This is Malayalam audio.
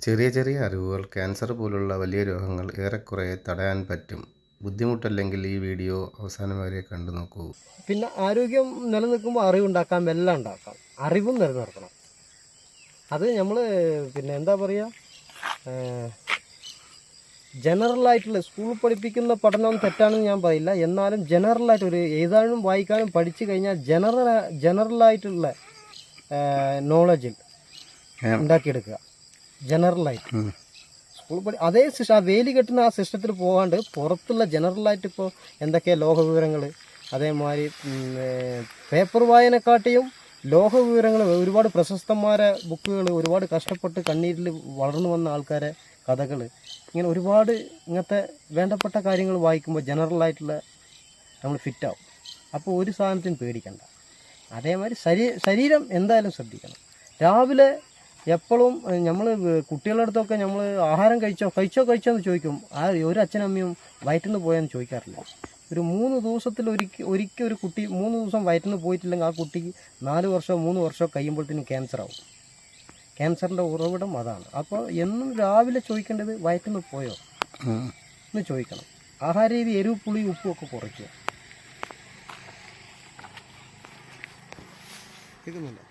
ചെറിയ ചെറിയ അറിവുകൾ ക്യാൻസർ പോലുള്ള വലിയ രോഗങ്ങൾ ഏറെക്കുറെ തടയാൻ പറ്റും. ബുദ്ധിമുട്ടല്ലെങ്കിൽ ഈ വീഡിയോ അവസാനം വരെ കണ്ടു നോക്കൂ. പിന്നെ ആരോഗ്യം നിലനിൽക്കുമ്പോൾ അറിവുണ്ടാക്കാം, എല്ലാം ഉണ്ടാക്കാം. അറിവും നിലനിർത്തണം. അത് നമ്മൾ പിന്നെ എന്താ പറയുക, ജനറലായിട്ടുള്ള സ്കൂളിൽ പഠിപ്പിക്കുന്ന പഠനം തെറ്റാണെന്ന് ഞാൻ പറയില്ല. എന്നാലും ജനറലായിട്ട് ഒരു എഴുതാനും വായിക്കാനും പഠിച്ചു കഴിഞ്ഞാൽ ജനറലായിട്ടുള്ള നോളജിൽ ഉണ്ടാക്കിയെടുക്കുക. ജനറലായിട്ട് സ്കൂൾ അതേ സിസ്റ്റം, ആ വേലി കെട്ടുന്ന ആ സിസ്റ്റത്തിൽ പോകാണ്ട് പുറത്തുള്ള ജനറലായിട്ട് ഇപ്പോൾ എന്തൊക്കെയാണ് ലോക വിവരങ്ങൾ, അതേമാതിരി പേപ്പർ വായനക്കാട്ടിയും ലോക വിവരങ്ങൾ, ഒരുപാട് പ്രശസ്തന്മാരെ ബുക്കുകൾ, ഒരുപാട് കഷ്ടപ്പെട്ട് കണ്ണീരിൽ വളർന്നു വന്ന ആൾക്കാരെ കഥകൾ, ഇങ്ങനെ ഒരുപാട് ഇങ്ങനത്തെ വേണ്ടപ്പെട്ട കാര്യങ്ങൾ വായിക്കുമ്പോൾ ജനറലായിട്ടുള്ള നമ്മൾ ഫിറ്റാവും. അപ്പോൾ ഒരു സാധനത്തിന് പേടിക്കണ്ട. അതേമാതിരി ശരീരം എന്തായാലും ശ്രദ്ധിക്കണം. രാവിലെ എപ്പോഴും നമ്മൾ കുട്ടികളുടെ അടുത്തൊക്കെ നമ്മൾ ആഹാരം കഴിച്ചോ എന്ന് ചോദിക്കും. ഒരു അച്ഛനമ്മയും വയറ്റിൽ നിന്ന് പോയെന്ന് ചോദിക്കാറില്ല. ഒരു 3 ദിവസത്തിൽ ഒരിക്കൽ ഒരു കുട്ടി 3 ദിവസം വയറ്റിൽ നിന്ന് പോയിട്ടില്ലെങ്കിൽ ആ കുട്ടിക്ക് 4 വർഷമോ 3 വർഷമോ കഴിയുമ്പോഴത്തേനും ക്യാൻസറാവും. ക്യാൻസറിൻ്റെ ഉറവിടം അതാണ്. അപ്പോൾ എന്നും രാവിലെ ചോദിക്കേണ്ടത് വയറ്റിൽ നിന്ന് പോയോ എന്ന് ചോദിക്കണം. ആഹാര രീതി എരിവ്, പുളി, ഉപ്പും ഒക്കെ കുറയ്ക്കുക. കേൾക്കുന്നുണ്ടോ?